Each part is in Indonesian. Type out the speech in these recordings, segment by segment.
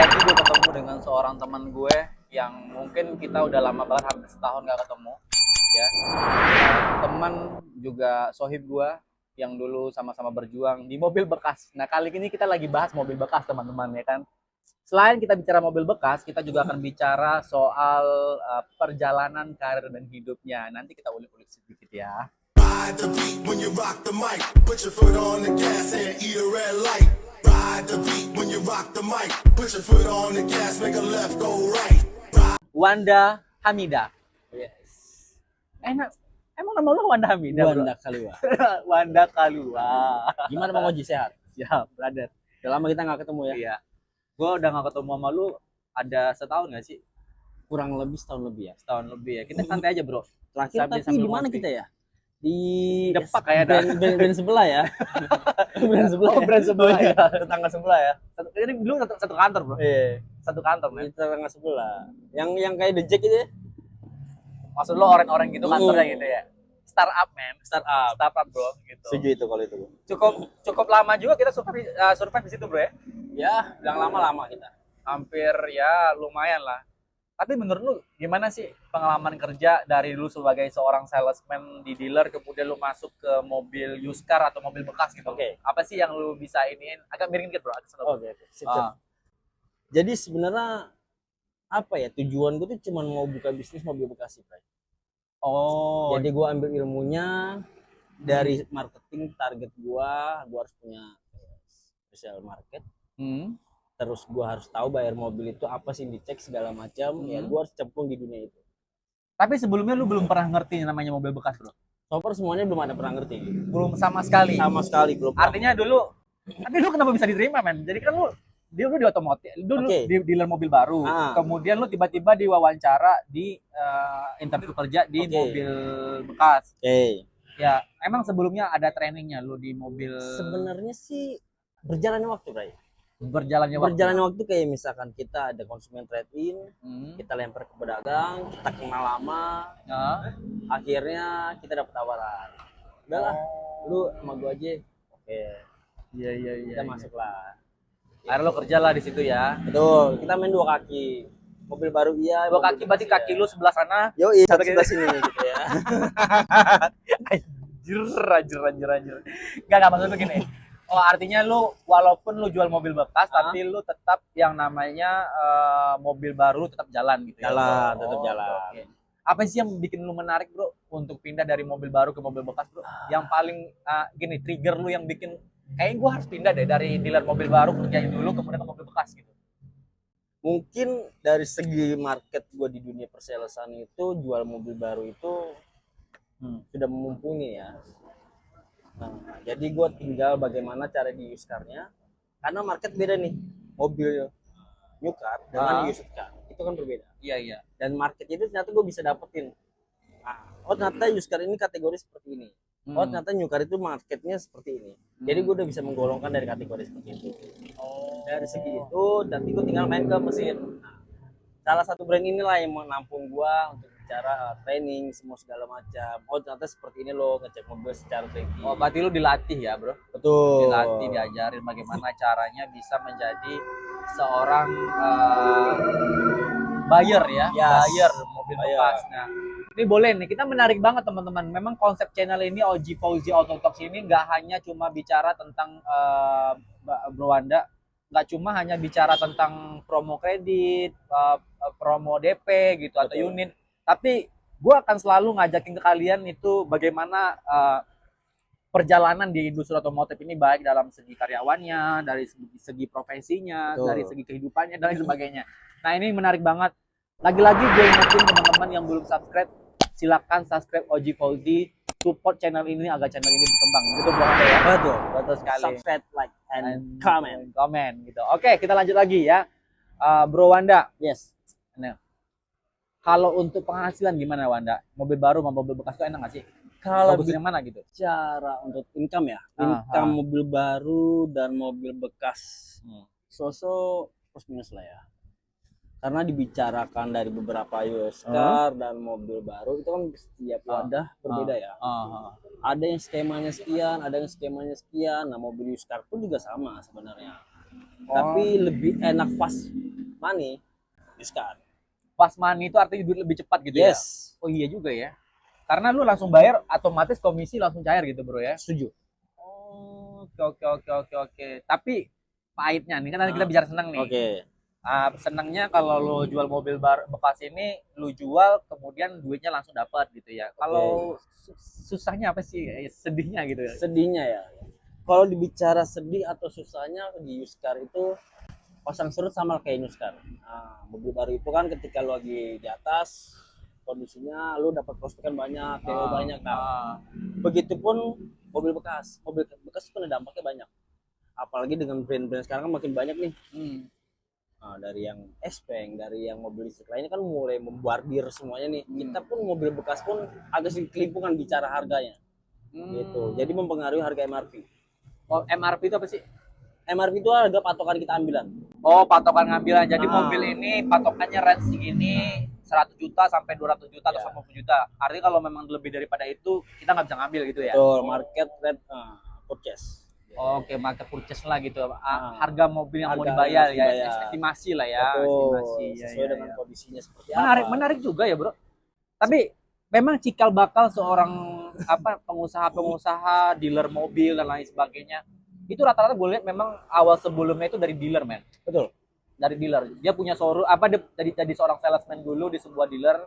lagi gue ketemu dengan seorang teman gue yang mungkin kita udah lama banget, hampir setahun gak ketemu ya. Teman juga sohib gue yang dulu sama-sama berjuang di mobil bekas. Nah kali ini kita lagi bahas mobil bekas teman-teman ya kan. Selain kita bicara mobil bekas, kita juga akan bicara soal perjalanan karir dan hidupnya. Nanti kita ulik-ulik sedikit ya. Ride the beat when you rock the mic. Put your foot on the gas and eat a red light. Ride the beat when you rock the mic. Put your foot on the gas, make a left, go right. Wanda Hamida. Yes. Enak. Emang nama lu Wanda Hamida, bro? Wanda Kalua. Wanda Kalua. Gimana Bang Oji, sehat? Siap, brother. Udah lama kita nggak ketemu ya? Iya. Gue udah gak ketemu sama lu ada setahun gak sih? Kurang lebih setahun lebih ya. Setahun lebih ya. Kita santai aja, bro. Terakhir tapi di mana kita ya? Di Depak kayak ada. brand sebelah ya. Brand sebelah. Oh, brand sebelah ya. Tetangga sebelah ya. Ini dulu satu kantor, bro. Iya. Satu kantor, men. Di tetangga sebelah. Yang kayak The Jack itu ya? Maksud lo orang-orang gitu kantornya gitu ya. Startup, man. Startup, bro, gitu. Setuju itu kalau itu. Cukup lama juga kita survive di situ, bro ya. Ya, bilang lama-lama kita. Hampir ya lumayan lah. Tapi menurut lu gimana sih pengalaman kerja dari dulu sebagai seorang salesman di dealer kemudian lu masuk ke mobil used car atau mobil bekas gitu? Oke. Apa sih yang lu bisa iniin? Agak miring dikit, bro. Oke. Sip. Jadi sebenarnya apa ya, tujuan gue tuh cuma mau buka bisnis mobil bekas sih, Bray. Oh. Jadi gue ambil ilmunya dari marketing. Target gue harus punya special market. Terus gue harus tahu bayar mobil itu apa sih, dicek segala macam. Ya gue harus cemplung di dunia itu. Tapi sebelumnya lu belum pernah ngerti namanya mobil bekas, bro? So far semuanya belum ada pernah ngerti. Belum sama sekali. Sama sekali belum. Artinya dulu, tapi lu kenapa bisa diterima, men? Jadi kan lu di otomotif, dulu Oke. di dealer mobil baru. Kemudian lu tiba-tiba diwawancara di interview kerja di mobil bekas. Oke. Ya, emang sebelumnya ada trainingnya lu di mobil? Sebenarnya sih berjalannya waktu, Bray. Berjalannya waktu kayak misalkan kita ada konsumen trade-in, kita lempar ke pedagang, kita kenal lama, akhirnya kita dapat tawaran. Udahlah, lu sama gua aja. Oke. Iya. Kita masuk lah. Akhirnya lo kerja lah di situ ya. Betul, kita main dua kaki. Mobil baru iya. Dua kaki berarti kaki lu sebelah sana. Yo, iya, sebelah sini gitu ya. Anjir. Enggak maksud lu gini. Oh, artinya lu walaupun lu jual mobil bekas tapi lu tetap yang namanya mobil baru tetap jalan gitu ya. Tetap jalan. Okay. Apa sih yang bikin lu menarik, bro, untuk pindah dari mobil baru ke mobil bekas, bro? Yang paling gini, trigger lu yang bikin kayaknya gue harus pindah deh dari dealer mobil baru kerjain dulu kemudian ke mobil bekas gitu. Mungkin dari segi market gue di dunia persalesan itu jual mobil baru itu sudah mumpuni ya. Nah, jadi gue tinggal bagaimana cara di used car-nya, karena market beda nih, mobil new car dengan used car itu kan berbeda. Iya. Dan market itu ternyata gue bisa dapetin. Oh ternyata used car ini kategori seperti ini. Oh ternyata new car itu marketnya seperti ini. Jadi gue udah bisa menggolongkan dari kategori seperti itu. Dari segi itu, nanti gue tinggal main ke mesin. Nah, salah satu brand inilah yang menampung gue untuk bicara training semua segala macam. Oh ternyata seperti ini loh, ngecek mobil secara training. Oh berarti lu dilatih ya, bro? Betul. Dilatih, diajarin bagaimana caranya bisa menjadi seorang buyer ya, buyer mobil bekas. Nah, ini boleh nih, kita menarik banget teman-teman. Memang konsep channel ini Oji Fauzi Auto Talks ini nggak hanya cuma bicara tentang Bro Wanda, nggak cuma hanya bicara tentang promo kredit, promo DP gitu. Betul. Atau unit, tapi gue akan selalu ngajakin ke kalian itu bagaimana perjalanan di industri otomotif ini, baik dalam segi karyawannya, dari segi profesinya, betul, dari segi kehidupannya dan sebagainya. Nah ini menarik banget. Lagi-lagi gue ingetin teman-teman yang belum subscribe, silakan subscribe Oji Fauzi, support channel ini agar channel ini berkembang. Betul banget ya? Betul sekali. Subscribe, like, and comment gitu. Oke, kita lanjut lagi ya. Bro Wanda. Yes. Nah, kalau untuk penghasilan gimana, Wanda? Mobil baru sama mobil bekas itu enak nggak sih? Kalau yang mana gitu? Cara untuk income ya, income mobil baru dan mobil bekas, so plus minus lah ya. Karena dibicarakan dari beberapa used car dan mobil baru itu kan setiap wadah berbeda ya. Ada yang skemanya sekian, ada yang skemanya sekian. Nah mobil used car pun juga sama sebenarnya. Tapi lebih enak fast money, Yuskar. Fast money itu artinya duit lebih cepat gitu ya? Yes. Oh iya juga ya. Karena lu langsung bayar, otomatis komisi langsung cair gitu bro ya? Setuju. Oh, oke. Tapi pahitnya nih, kan nanti kita bicara senang nih. Oke. Senangnya kalau lu jual mobil bekas ini, lu jual kemudian duitnya langsung dapat gitu ya. Kalau susahnya apa sih? Sedihnya gitu ya? Sedihnya ya. Kalau dibicara sedih atau susahnya di Yuskar itu pasang surut sama kayak Yuskar. Nah, mobil baru itu kan ketika lu lagi di atas kondisinya lu dapat prospekan banyak, DO banyak. Nah, begitupun mobil bekas. Mobil bekas itu kena dampaknya banyak. Apalagi dengan brand-brand sekarang kan makin banyak nih. Nah, dari yang S-Bank, dari yang mobil listrik lainnya kan mulai membordir semuanya nih. Kita pun mobil bekas pun agak sedikit kelimpungan bicara harganya. Gitu. Jadi mempengaruhi harga MRP. Oh, MRP itu apa sih? MRP itu harga patokan kita ambilan. Oh, patokan ngambilan. Jadi mobil ini patokannya range segini 100 juta sampai 200 juta atau 50 juta. Artinya kalau memang lebih daripada itu kita nggak bisa ngambil gitu ya? Betul, market rate purchase. Oke, market purchase lah gitu. Harga mobil yang mau Harga dibayar yang ya, harus dibayar. estimasi lah ya. Betul, Estimasi. sesuai dengan kondisinya seperti Menarik, apa. menarik juga ya bro. Tapi memang cikal bakal seorang pengusaha, dealer mobil dan lain sebagainya. Itu rata-rata gue lihat memang awal sebelumnya itu dari dealer men. Betul. Dari dealer. Dia punya showroom dari seorang salesman dulu di sebuah dealer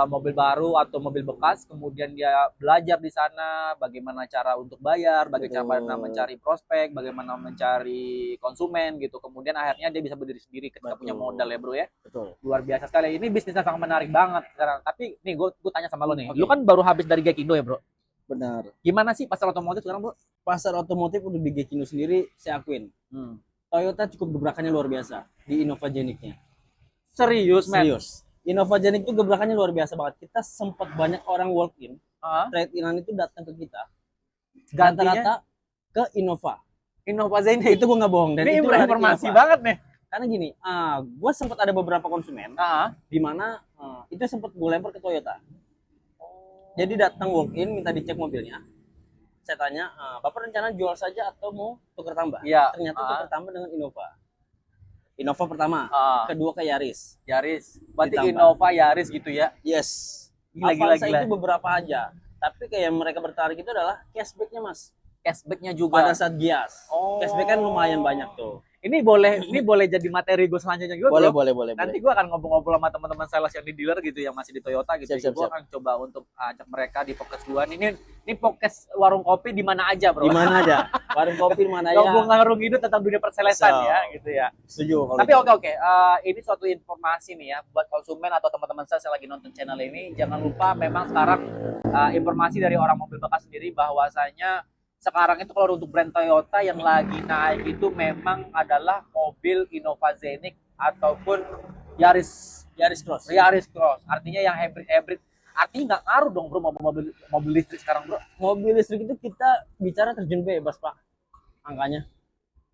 mobil baru atau mobil bekas, kemudian dia belajar di sana bagaimana cara untuk bayar, bagaimana mencari prospek, bagaimana mencari konsumen gitu. Kemudian akhirnya dia bisa berdiri sendiri ketika punya modal ya bro ya. Betul. Luar biasa sekali. Ini bisnisnya sangat menarik banget sekarang. Tapi nih gue tanya sama lo nih. Oke. Lu kan baru habis dari Gekindo ya bro. Benar. Gimana sih pasar otomotif sekarang bro? Pasar otomotif untuk di Gekindo sendiri saya akuin. Toyota cukup gebrakannya luar biasa di Innovagenik-nya. Serius men? Serius. Innovagenik itu gebrakannya luar biasa banget. Kita sempat banyak orang walk in, trade-inan itu datang ke kita. Gantinya Rata-rata ke Innova. Innovagenik. Itu gue nggak bohong. Dan Ini itu lari ke informasi Innova. banget nih. Karena gini, gue sempat ada beberapa konsumen di mana itu sempat gue lempar ke Toyota. Jadi datang walk in minta dicek mobilnya. Saya tanya, Bapak rencana jual saja atau mau tukar tambah? Iya. Ternyata tukar tambah dengan Innova. Innova pertama, kedua ke Yaris. Yaris. Berarti Ditambah. Innova Yaris gitu ya. Yes. Gila. Avanza itu beberapa aja. Tapi kayak mereka bertarik itu adalah cashbacknya mas. Cashbacknya juga. Pada saat gias. Cashback kan lumayan banyak tuh. Ini boleh jadi materi gue selanjutnya juga bro. Boleh. Nanti gue akan ngobrol-ngobrol sama teman-teman sales yang di dealer gitu yang masih di Toyota gitu. Siap. Gue akan coba untuk ajak mereka di podcast gue. Ini podcast warung kopi di mana aja bro. Di mana aja. Warung kopi di mana aja. Ngobrol ngarung hidup tentang dunia perselesan ya gitu ya. Setuju. Tapi oke. Ini suatu informasi nih ya buat konsumen atau teman-teman saya yang lagi nonton channel ini. Jangan lupa memang sekarang informasi dari orang mobil bekas sendiri bahwasanya sekarang itu kalau untuk brand Toyota yang lagi naik itu memang adalah mobil Innovagenik ataupun Yaris Cross. Artinya yang hybrid. Artinya nggak ngaruh dong bro mobil listrik sekarang bro. Mobil listrik itu kita bicara terjun bebas pak. Angkanya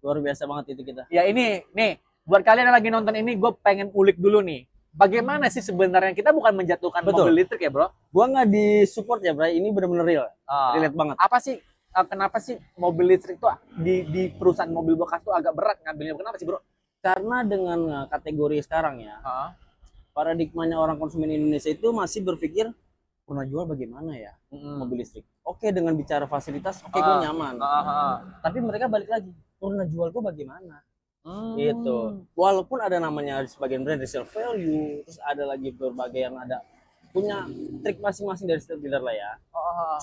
luar biasa banget itu kita. Ya ini nih buat kalian yang lagi nonton ini gue pengen ulik dulu nih. Bagaimana sih sebenarnya kita bukan menjatuhkan mobil listrik ya bro? Gua nggak di support ya bro. Ini benar-benar real. Relate banget. Apa sih? Kenapa sih mobil listrik tuh di perusahaan mobil bekas tuh agak berat ngambilnya? Kenapa sih bro? Karena dengan kategori sekarang ya, paradigmanya orang konsumen Indonesia itu masih berpikir pernah jual bagaimana ya mobil listrik. Oke dengan bicara fasilitas, oke gue nyaman. Tapi mereka balik lagi, pernah jual gue bagaimana? Gitu. Walaupun ada namanya sebagian brand resale value, terus ada lagi berbagai yang ada punya trik masing-masing dari setiap dealer lah ya.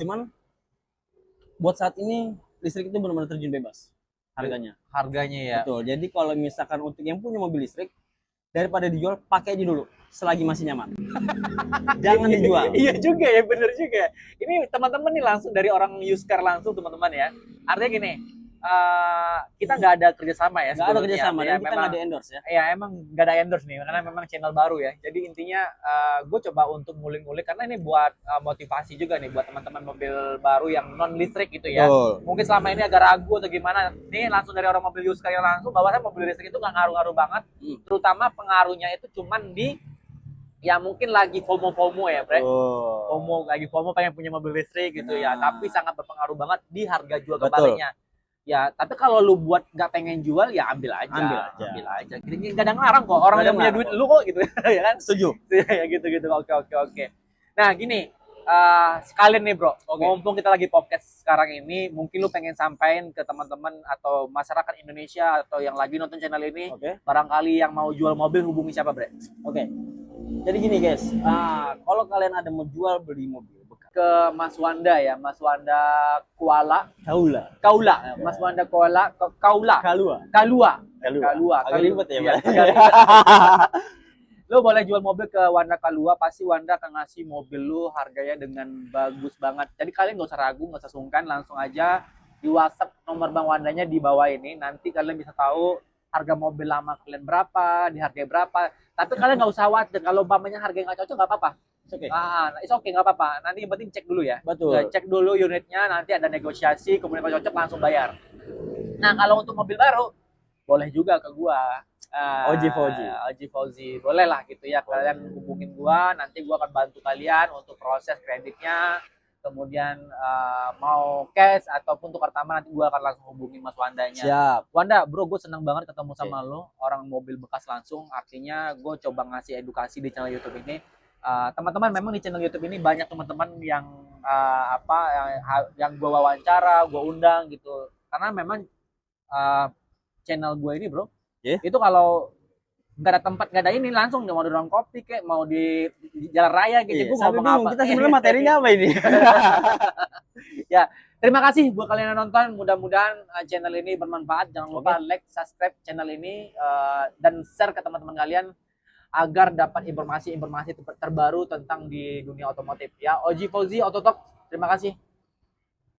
Cuman buat saat ini listrik itu benar-benar terjun bebas harganya. Harganya ya. Betul. Jadi kalau misalkan untuk yang punya mobil listrik daripada dijual pakai aja dulu selagi masih nyaman. Jangan dijual. Iya juga ya, bener juga. Ini teman-teman nih langsung dari orang Yuskar langsung teman-teman ya. Artinya gini, kita nggak ada kerjasama ya. Nggak ada kerjasama ya, dan kita nggak ada endorse ya. Ya emang nggak ada endorse nih karena memang channel baru ya. Jadi intinya gue coba untuk ngulik-ngulik karena ini buat motivasi juga nih buat teman-teman mobil baru yang non listrik gitu ya. Mungkin selama ini agak ragu atau gimana. Nih langsung dari orang mobil Yuskar yang langsung bahwa mobil listrik itu nggak ngaruh-ngaruh banget. Terutama pengaruhnya itu cuman di ya mungkin lagi FOMO ya bre. FOMO pengen punya mobil listrik gitu ya. Tapi sangat berpengaruh banget di harga jual kembalinya. Ya, tapi kalau lu buat nggak pengen jual ya ambil aja. Ambil aja. Gini nggak ada ngelarang kok. Orang Nggak ada yang punya duit ngelarang. lu kok gitu ya kan. Setuju. Ya gitu-gitu. Oke. Nah, gini, sekalian nih, Bro. Oke. Mumpung kita lagi podcast sekarang ini, mungkin lu pengen sampaikan ke teman-teman atau masyarakat Indonesia atau yang lagi nonton channel ini, Oke. barangkali yang mau jual mobil hubungi siapa, Bre? Oke. Jadi gini guys, kalau kalian ada mau jual beli mobil bekas, Ke Mas Wanda ya, Mas Wanda Kaula, Kaula, Mas Wanda Kaula, Kalua. Agak ribet ya, Iya, Pak. agak ribet. Lu boleh jual mobil ke Wanda Kalua, pasti Wanda akan ngasih mobil lu harganya dengan bagus banget. Jadi kalian nggak usah ragu, nggak usah sungkan, langsung aja di WhatsApp nomor Bang Wandanya di bawah ini. Nanti kalian bisa tahu harga mobil lama kalian berapa, di harga berapa. Tapi kalian nggak usah khawatir kalau umpamanya harga nggak cocok nggak apa-apa. Oke. It's okay, nggak apa-apa. Nanti yang penting cek dulu ya. Betul. Ya, cek dulu unitnya, nanti ada negosiasi, kemudian kalau cocok langsung bayar. Nah, kalau untuk mobil baru, boleh juga ke gua. Oji Fauzi. Boleh lah gitu ya. Kalian hubungin gua, nanti gua akan bantu kalian untuk proses kreditnya. Kemudian mau cash ataupun tukar tambah, nanti gua akan langsung hubungin Mas Wandanya. Siap. Wanda, bro, gue seneng banget ketemu sama lo, orang mobil bekas langsung. Artinya gue coba ngasih edukasi di channel YouTube ini. Teman-teman, memang di channel YouTube ini banyak teman-teman yang yang gue wawancara, gue undang gitu. Karena memang channel gue ini, bro, itu kalau nggak ada tempat, nggak ada ini, langsung mau di ruang kopi kayak mau di jalan raya gitu. Gue Sampai ngomong bingung apa? kita sebenarnya materinya apa ini? Ya, terima kasih buat kalian yang nonton. Mudah-mudahan channel ini bermanfaat. Jangan lupa like, subscribe channel ini dan share ke teman-teman kalian agar dapat informasi-informasi terbaru tentang di dunia otomotif. Ya, Oji Fauzi Autotalk. Terima kasih.